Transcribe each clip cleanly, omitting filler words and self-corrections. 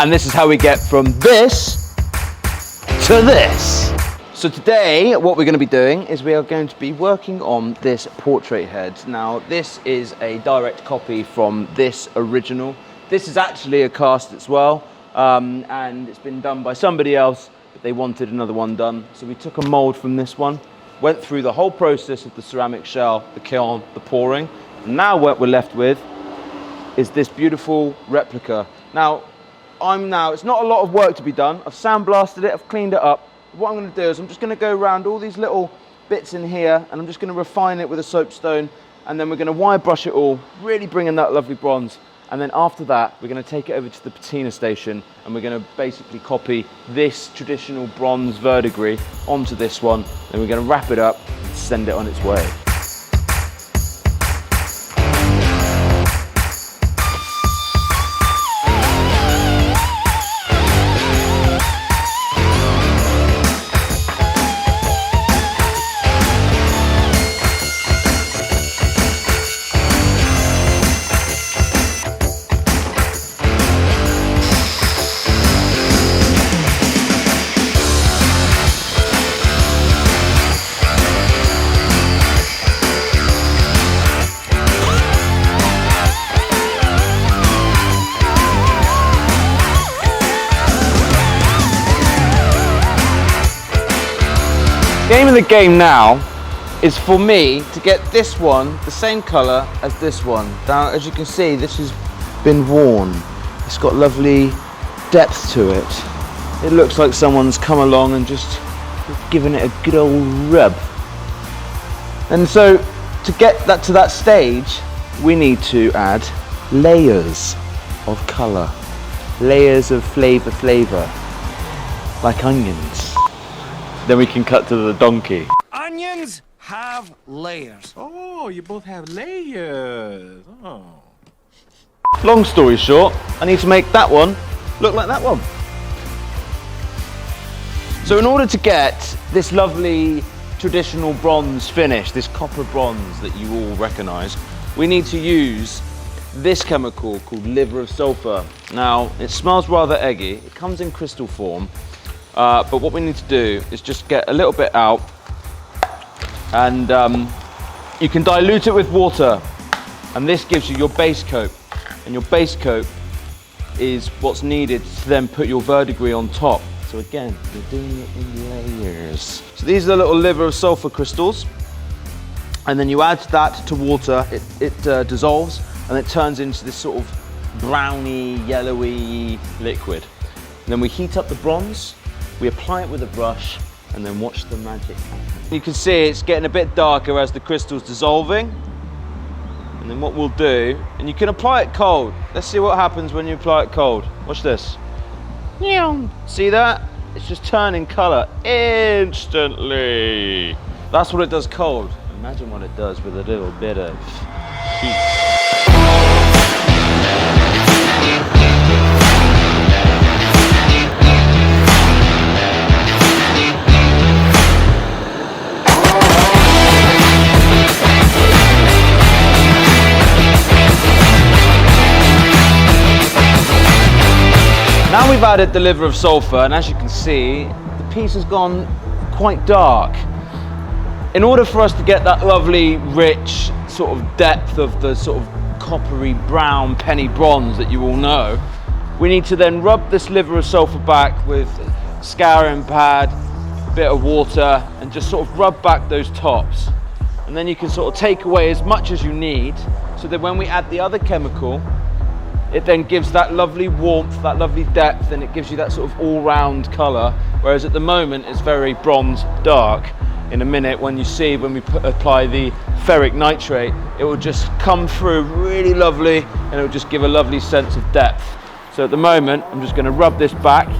And this is how we get from this to this. So today, what we're going to be doing is we are going to be working on this portrait head. Now, this is a direct copy from this original. This is actually a cast as well, and it's been done by somebody else, but they wanted another one done. So we took a mold from this one, went through the whole process of the ceramic shell, the kiln, the pouring, and now what we're left with is this beautiful replica. Now, it's not a lot of work to be done. I've sandblasted it, I've cleaned it up. What I'm going to do is I'm just going to go around all these little bits in here, and I'm just going to refine it with a soapstone, and then we're going to wire brush it all, really bring in that lovely bronze. And then after that, we're going to take it over to the patina station, and we're going to basically copy this traditional bronze verdigris onto this one. Then we're going to wrap it up and send it on its way. The aim of the game now is for me to get this one the same colour as this one. Now, as you can see, this has been worn. It's got lovely depth to it. It looks like someone's come along and just given it a good old rub. And so to get that to that stage, we need to add layers of colour, layers of flavour, like onions. Then we can cut to the donkey. Onions have layers. Oh, you both have layers. Oh. Long story short, I need to make that one look like that one. So in order to get this lovely traditional bronze finish, this copper bronze that you all recognise, we need to use this chemical called liver of sulfur. Now, it smells rather eggy. It comes in crystal form. But what we need to do is just get a little bit out, and you can dilute it with water, and this gives you your base coat, and your base coat is what's needed to then put your verdigris on top. So again, you're doing it in layers. So these are the little liver of sulfur crystals, and then you add that to water, it dissolves, and it turns into this sort of browny, yellowy liquid. And then we heat up the bronze, we apply it with a brush, and then watch the magic happen. You can see it's getting a bit darker as the crystal's dissolving. And then what we'll do, and you can apply it cold. Let's see what happens when you apply it cold. Watch this. See that? It's just turning colour instantly. That's what it does cold. Imagine what it does with a little bit of heat. Now we've added the liver of sulfur, and as you can see, the piece has gone quite dark. In order for us to get that lovely, rich sort of depth of the sort of coppery brown penny bronze that you all know, we need to then rub this liver of sulfur back with a scouring pad, a bit of water, and just sort of rub back those tops. And then you can sort of take away as much as you need, so that when we add the other chemical, it then gives that lovely warmth, that lovely depth, and it gives you that sort of all-round colour, whereas at the moment it's very bronze dark. In a minute, when we apply the ferric nitrate, it will just come through really lovely, and it will just give a lovely sense of depth. So at the moment, I'm just going to rub this back,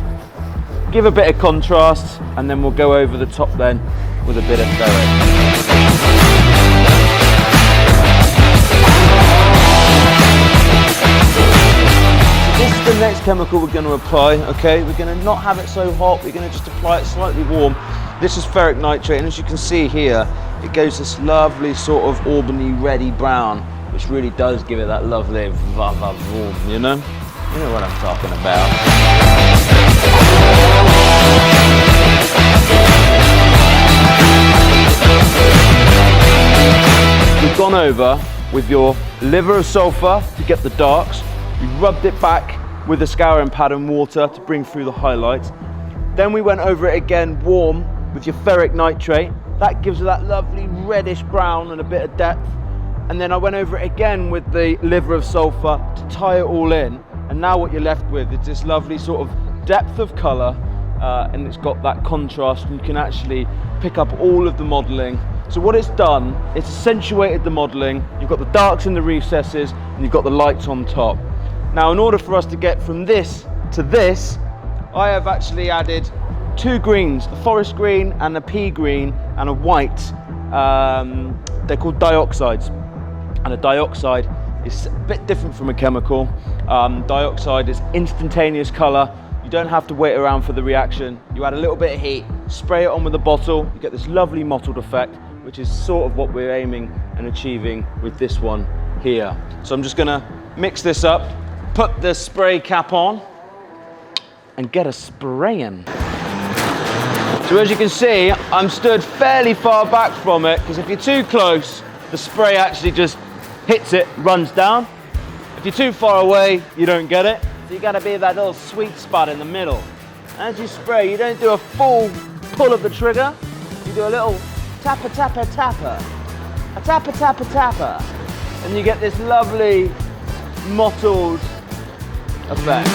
give a bit of contrast, and then we'll go over the top then with a bit of ferric. This is the next chemical we're going to apply, okay? We're going to not have it so hot, we're going to just apply it slightly warm. This is ferric nitrate, and as you can see here, it goes this lovely sort of Albany reddy brown, which really does give it that lovely va-va-vroom, you know? You know what I'm talking about. We've gone over with your liver of sulfur to get the darks. We rubbed it back with a scouring pad and water to bring through the highlights. Then we went over it again warm with your ferric nitrate. That gives it that lovely reddish brown and a bit of depth. And then I went over it again with the liver of sulfur to tie it all in. And now what you're left with is this lovely sort of depth of colour, and it's got that contrast, and you can actually pick up all of the modelling. So what it's done, it's accentuated the modelling. You've got the darks in the recesses, and you've got the lights on top. Now, in order for us to get from this to this, I have actually added two greens, a forest green and a pea green and a white. They're called dioxides. And a dioxide is a bit different from a chemical. Dioxide is instantaneous colour. You don't have to wait around for the reaction. You add a little bit of heat, spray it on with a bottle, you get this lovely mottled effect, which is sort of what we're aiming and achieving with this one here. So I'm just gonna mix this up, put the spray cap on, and get a spraying. So as you can see, I'm stood fairly far back from it, because if you're too close, the spray actually just hits it, runs down. If you're too far away, you don't get it. So you gotta be that little sweet spot in the middle. As you spray, you don't do a full pull of the trigger, you do a little tapper, tapper, tapper. A tapper, tapper, tapper. And you get this lovely mottled effect.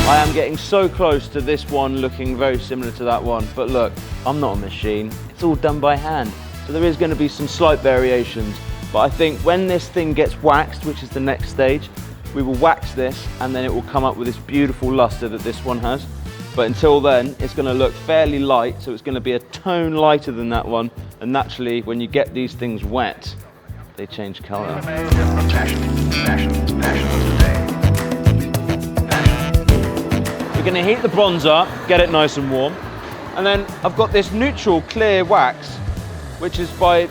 I am getting so close to this one looking very similar to that one, but look, I'm not a machine. It's all done by hand. So there is going to be some slight variations, but I think when this thing gets waxed, which is the next stage, we will wax this and then it will come up with this beautiful luster that this one has. But until then, it's going to look fairly light, so it's going to be a tone lighter than that one. And naturally, when you get these things wet, they change color. We're going to heat the bronze up, get it nice and warm. And then I've got this neutral clear wax, which is by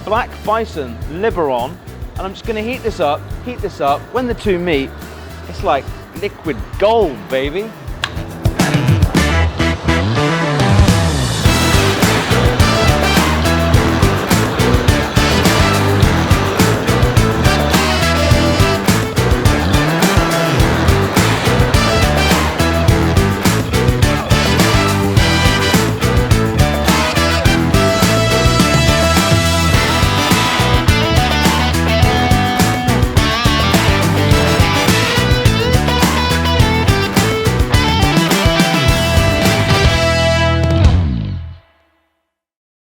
Black Bison Liberon. And I'm just going to heat this up. When the two meet, it's like liquid gold, baby.